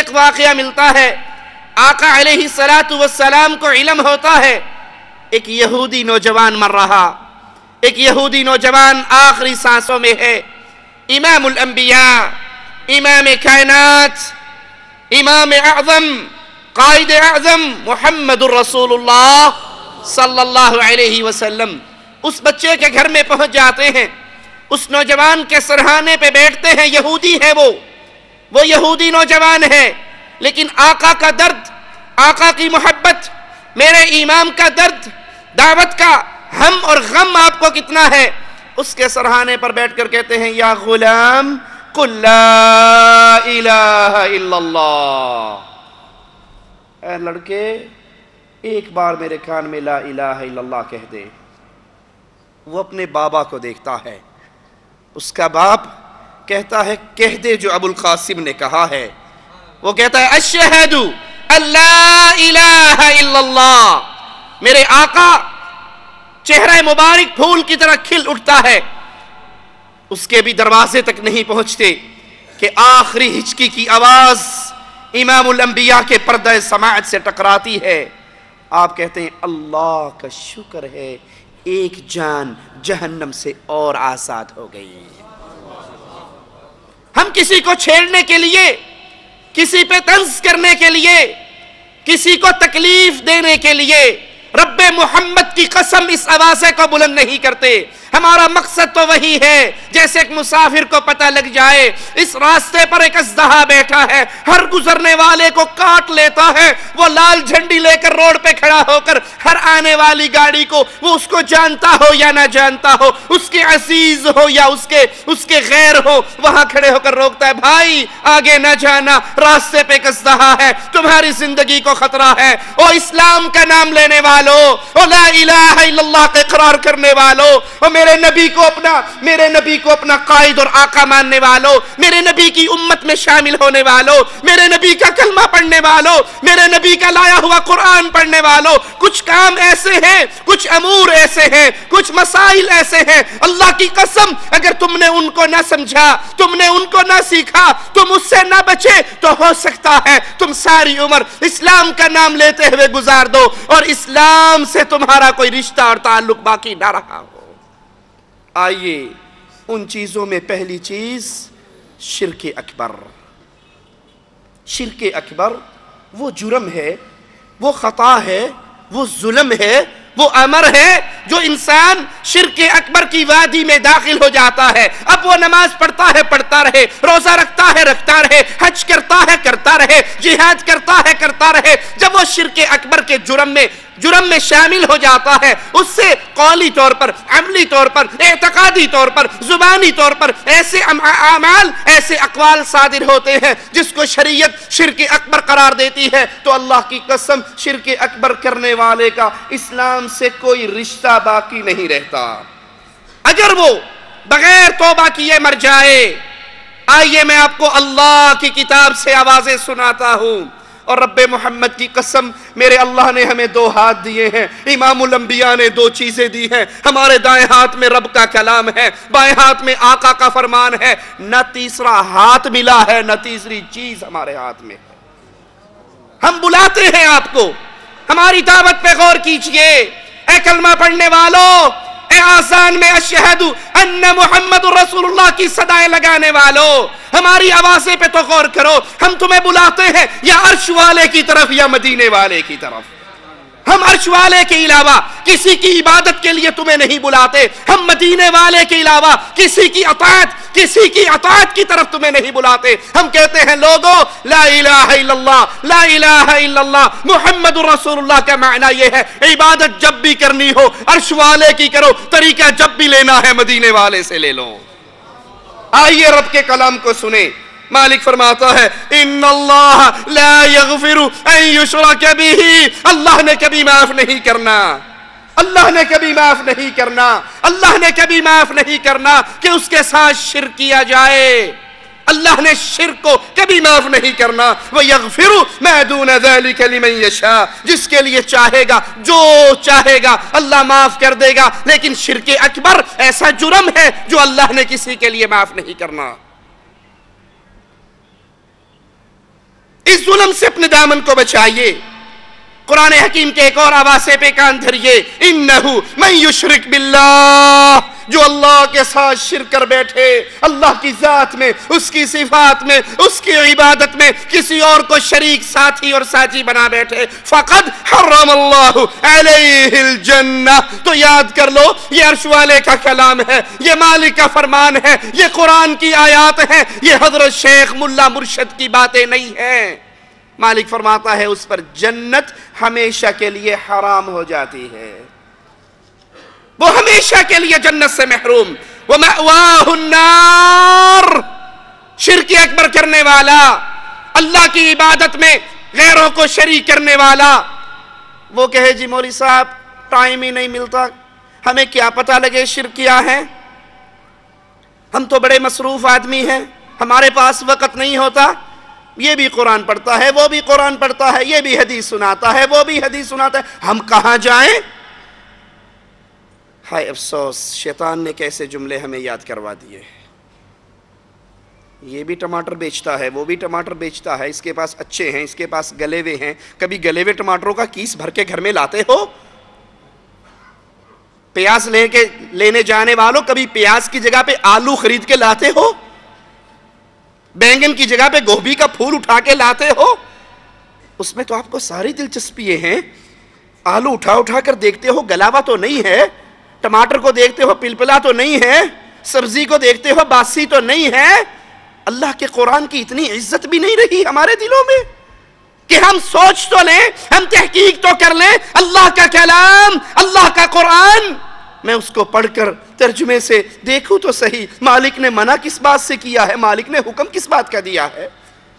ایک واقعہ ملتا ہے، آقا علیہ السلام کو علم ہوتا ہے ایک یہودی نوجوان مر رہا، ایک یہودی نوجوان آخری سانسوں میں ہے۔ امام الانبیاء، امام کائنات، امام اعظم، قائد اعظم محمد الرسول اللہ صلی اللہ علیہ وسلم اس بچے کے گھر میں پہنچ جاتے ہیں، اس نوجوان کے سرہانے پہ بیٹھتے ہیں۔ یہودی ہے وہ یہودی نوجوان ہے، لیکن آقا کا درد، آقا کی محبت، میرے امام کا درد، دعوت کا ہم اور غم آپ کو کتنا ہے؟ اس کے سرہانے پر بیٹھ کر کہتے ہیں یا غلام قل لا الہ الا اللہ، اے لڑکے ایک بار میرے کان میں لا الہ الا اللہ کہہ دے۔ وہ اپنے بابا کو دیکھتا ہے، اس کا باپ کہتا ہے کہہ دے جو ابو القاسم نے کہا ہے۔ وہ کہتا ہے اشہد ان لا الہ الا اللہ۔ میرے آقا چہرہ مبارک پھول کی طرح کھل اٹھتا ہے، اس کے بھی دروازے تک نہیں پہنچتے کہ آخری ہچکی کی آواز امام الانبیاء کے پردہ سماعت سے ٹکراتی ہے۔ آپ کہتے ہیں اللہ کا شکر ہے ایک جان جہنم سے اور آزاد ہو گئی۔ ہم کسی کو چھیڑنے کے لیے، کسی پہ طنز کرنے کے لیے، کسی کو تکلیف دینے کے لیے رب محمد کی قسم اس آوازے کو بلند نہیں کرتے۔ ہمارا مقصد تو وہی ہے جیسے ایک مسافر کو پتہ لگ جائے اس راستے پر ایک اژدہا بیٹھا ہے، ہر گزرنے والے کو کاٹ لیتا ہے، وہ لال جھنڈی لے کر روڈ پہ کھڑا ہو کر ہر آنے والی گاڑی کو، وہ اس کو جانتا ہو یا نہ جانتا ہو، اس کے عزیز ہو یا اس کے غیر ہو، وہاں کھڑے ہو کر روکتا ہے بھائی آگے نہ جانا، راستے پہ ایک اژدہا ہے، تمہاری زندگی کو خطرہ ہے۔ او اسلام کا نام لینے والو، او لا الہ الا اللہ کا اقرار کرنے والو، او میرے نبی کو اپنا قائد اور آقا ماننے والو، میرے نبی کی امت میں شامل ہونے والو، میرے نبی کا کلمہ پڑھنے والو، میرے نبی کا لایا ہوا قرآن پڑھنے والو، کچھ کام ایسے ہیں، کچھ امور ایسے ہیں، کچھ مسائل ایسے ہیں، اللہ کی قسم اگر تم نے ان کو نہ سمجھا، تم نے ان کو نہ سیکھا، تم اس سے نہ بچے تو ہو سکتا ہے تم ساری عمر اسلام کا نام لیتے ہوئے گزار دو اور اسلام سے تمہارا کوئی رشتہ اور تعلق باقی نہ رہا ہو۔ آئیے ان چیزوں میں پہلی چیز شرک اکبر۔ شرک اکبر وہ جرم ہے، وہ خطا ہے، وہ ظلم ہے، وہ امر ہے جو انسان شرک اکبر کی وادی میں داخل ہو جاتا ہے۔ اب وہ نماز پڑھتا ہے پڑھتا رہے، روزہ رکھتا ہے رکھتا رہے، حج کرتا ہے کرتا رہے، جہاد کرتا ہے کرتا رہے، جب وہ شرک اکبر کے جرم میں شامل ہو جاتا ہے، اس سے قولی طور پر، عملی طور پر، اعتقادی طور پر، زبانی طور پر ایسے اعمال، ایسے اقوال صادر ہوتے ہیں جس کو شریعت شرک اکبر قرار دیتی ہے۔ تو اللہ کی قسم شرک اکبر کرنے والے کا اسلام سے کوئی رشتہ باقی نہیں رہتا اگر وہ بغیر توبہ کیے مر جائے۔ آئیے میں آپ کو اللہ کی کتاب سے آوازیں سناتا ہوں، اور رب محمد کی قسم میرے اللہ نے ہمیں دو ہاتھ دیے ہیں، امام الانبیاء نے دو چیزیں دی ہیں، ہمارے دائیں ہاتھ میں رب کا کلام ہے، بائیں ہاتھ میں آقا کا فرمان ہے، نہ تیسرا ہاتھ ملا ہے، نہ تیسری چیز ہمارے ہاتھ میں۔ ہم بلاتے ہیں آپ کو، ہماری دعوت پہ غور کیجئے، اے کلمہ پڑھنے والو، اے آسان میں اشہد ان محمد رسول اللہ کی صدائیں لگانے والو، ہماری آوازیں پہ تو غور کرو۔ ہم تمہیں بلاتے ہیں یا عرش والے کی طرف یا مدینے والے کی طرف۔ ہم عرش والے کے علاوہ کسی کی عبادت کے لیے تمہیں نہیں بلاتے، ہم مدینے والے کے علاوہ کسی کی اطاعت کی طرف تمہیں نہیں بلاتے۔ ہم کہتے ہیں لوگوں لا الہ الا اللہ، لا الہ الا اللہ محمد رسول اللہ کا معنی یہ ہے عبادت جب بھی کرنی ہو عرش والے کی کرو، طریقہ جب بھی لینا ہے مدینے والے سے لے لو۔ آئیے رب کے کلام کو سنیں۔ مالک فرماتا ہے ان اللہ لا یغفر ان یشرک بہ، اللہ نے کبھی معاف نہیں کرنا، اللہ نے کبھی معاف نہیں کرنا، اللہ نے کبھی معاف نہیں کرنا کہ اس کے ساتھ شرک کیا جائے۔ اللہ نے شرک کو کبھی معاف نہیں کرنا۔ وَيَغْفِرُ مَا دُونَ ذَلِكَ لِمَنْ يَشَاءُ، جس کے لیے چاہے گا، جو چاہے گا اللہ معاف کر دے گا، لیکن شرک اکبر ایسا جرم ہے جو اللہ نے کسی کے لیے معاف نہیں کرنا۔ اس ظلم سے اپنے دامن کو بچائیے. قرآن حکیم کے ایک اور آوازے پہ کان دھریے. انہو من یشرک باللہ، جو اللہ کے ساتھ شرک کر بیٹھے، اللہ کی ذات میں، اس کی صفات میں، اس کی عبادت میں کسی اور کو شریک ساتھی اور ساتھی بنا بیٹھے، فقد حرم اللہ علیہ الجنہ. تو یاد کر لو، یہ عرش والے کا کلام ہے، یہ مالک کا فرمان ہے، یہ قرآن کی آیات ہیں، یہ حضرت شیخ ملا مرشد کی باتیں نہیں ہیں. مالک فرماتا ہے اس پر جنت ہمیشہ کے لیے حرام ہو جاتی ہے، وہ ہمیشہ کے لیے جنت سے محروم. وَمَأْوَاهُ النَّارِ، شرک اکبر کرنے والا، اللہ کی عبادت میں غیروں کو شریک کرنے والا، وہ کہے جی مولوی صاحب ٹائم ہی نہیں ملتا، ہمیں کیا پتہ لگے شرک کیا ہے، ہم تو بڑے مصروف آدمی ہیں، ہمارے پاس وقت نہیں ہوتا. یہ بھی قرآن پڑھتا ہے، وہ بھی قرآن پڑھتا ہے، یہ بھی حدیث سناتا ہے، وہ بھی حدیث سناتا ہے، ہم کہاں جائیں؟ ہائے افسوس، شیطان نے کیسے جملے ہمیں یاد کروا دیے. یہ بھی ٹماٹر بیچتا ہے، وہ بھی ٹماٹر بیچتا ہے، اس کے پاس اچھے ہیں، اس کے پاس گلے ہوئے ہیں. کبھی گلے ہوئے ٹماٹروں کا کیس بھر کے گھر میں لاتے ہو؟ پیاز لینے جانے والوں کبھی پیاز کی جگہ پہ آلو خرید کے لاتے ہو؟ بینگن کی جگہ پہ گوبھی کا پھول اٹھا کے لاتے ہو؟ اس میں تو آپ کو ساری دلچسپی ہیں. آلو اٹھا کر دیکھتے ہو گلاوا تو نہیں ہے، ٹماٹر کو دیکھتے ہو پلپلا تو نہیں ہے، سبزی کو دیکھتے ہو باسی تو نہیں ہے. اللہ کے قرآن کی اتنی عزت بھی نہیں رہی ہمارے دلوں میں کہ ہم سوچ تو لیں، ہم تحقیق تو کر لیں. اللہ کا کلام، اللہ کا قرآن، میں اس کو پڑھ کر ترجمے سے دیکھوں تو صحیح، مالک نے منع کس بات سے کیا ہے، مالک نے حکم کس بات کا دیا ہے.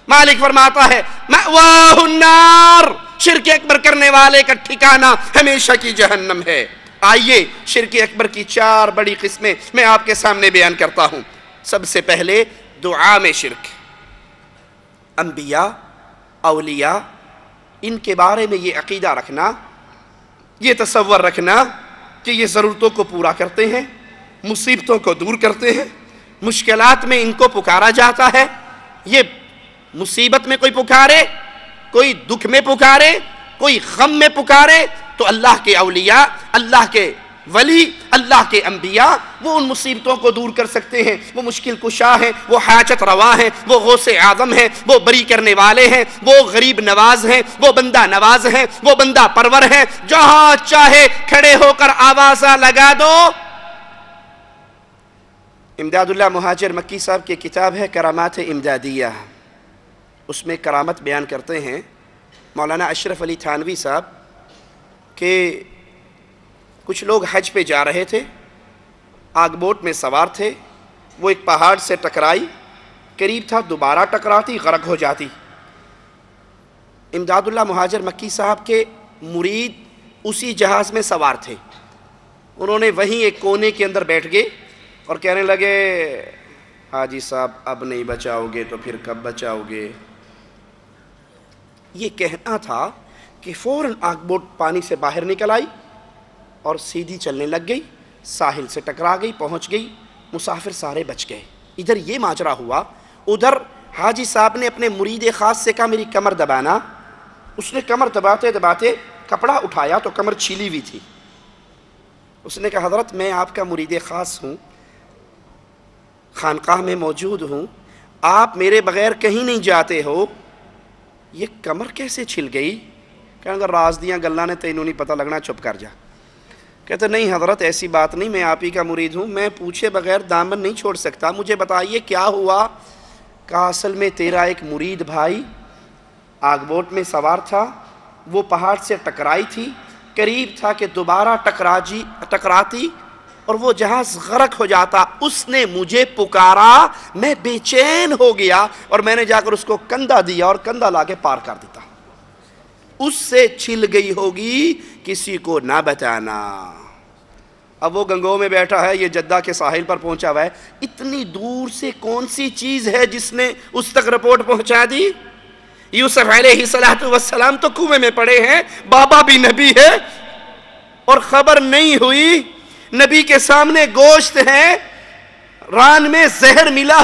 مالک فرماتا ہے مأواہ النار، شرک اکبر کرنے والے کا ٹھکانہ ہمیشہ کی جہنم ہے. آئیے شرک اکبر کی 4 بڑی قسمیں میں آپ کے سامنے بیان کرتا ہوں. سب سے پہلے دعا میں شرک. انبیاء، اولیاء، ان کے بارے میں یہ عقیدہ رکھنا، یہ تصور رکھنا کہ یہ ضرورتوں کو پورا کرتے ہیں، مصیبتوں کو دور کرتے ہیں، مشکلات میں ان کو پکارا جاتا ہے. یہ مصیبت میں کوئی پکارے، کوئی دکھ میں پکارے، کوئی غم میں پکارے تو اللہ کے اولیاء، اللہ کے ولی، اللہ کے انبیاء وہ ان مصیبتوں کو دور کر سکتے ہیں. وہ مشکل کشا ہیں، وہ حاجت روا ہیں، وہ غوث اعظم ہیں، وہ بری کرنے والے ہیں، وہ غریب نواز ہیں، وہ بندہ نواز ہیں، وہ بندہ پرور ہیں. جہاں چاہے کھڑے ہو کر آوازہ لگا دو. امداد اللہ مہاجر مکی صاحب کی کتاب ہے کرامات امدادیہ، اس میں کرامت بیان کرتے ہیں مولانا اشرف علی تھانوی صاحب کہ کچھ لوگ حج پہ جا رہے تھے، آگ بوٹ میں سوار تھے، وہ ایک پہاڑ سے ٹکرائی، قریب تھا دوبارہ ٹکراتی غرق ہو جاتی. امداد اللہ مہاجر مکی صاحب کے مرید اسی جہاز میں سوار تھے. انہوں نے وہیں ایک کونے کے اندر بیٹھ گئے اور کہنے لگے حاجی صاحب اب نہیں بچاؤ گے تو پھر کب بچاؤ گے. یہ کہنا تھا کہ فوراً آگ بوٹ پانی سے باہر نکل آئی اور سیدھی چلنے لگ گئی، ساحل سے ٹکرا گئی، پہنچ گئی، مسافر سارے بچ گئے. ادھر یہ ماجرا ہوا، ادھر حاجی صاحب نے اپنے مرید خاص سے کہا میری کمر دبانا. اس نے کمر دباتے دباتے کپڑا اٹھایا تو کمر چھیلی ہوئی تھی. اس نے کہا حضرت میں آپ کا مرید خاص ہوں، خانقاہ میں موجود ہوں، آپ میرے بغیر کہیں نہیں جاتے ہو، یہ کمر کیسے چھل گئی؟ کہنے اگر راز دیاں گلاں نے تینوں نہیں پتہ لگنا، چپ کر جا. کہتے نہیں حضرت ایسی بات نہیں، میں آپ ہی کا مرید ہوں، میں پوچھے بغیر دامن نہیں چھوڑ سکتا، مجھے بتائیے کیا ہوا؟ کہا اصل میں تیرا ایک مرید بھائی آگ بوٹ میں سوار تھا، وہ پہاڑ سے ٹکرائی تھی، قریب تھا کہ دوبارہ ٹکراتی اور وہ جہاز غرق ہو جاتا. اس نے مجھے پکارا، میں بے چین ہو گیا اور میں نے جا کر اس کو کندھا دیا اور کندھا لا کے پار کر دیتا. اس سے چھل گئی ہوگی، کسی کو نہ بتانا. اب وہ گنگو میں بیٹھا ہے، یہ جدہ کے ساحل پر پہنچا ہوا ہے. اتنی دور سے کون سی چیز ہے جس نے اس تک رپورٹ پہنچا دی؟ یوسف علیہ السلام تو کنویں میں پڑے ہیں، بابا بھی نبی ہے اور خبر نہیں ہوئی. نبی کے سامنے گوشت ہے، ران میں زہر ملا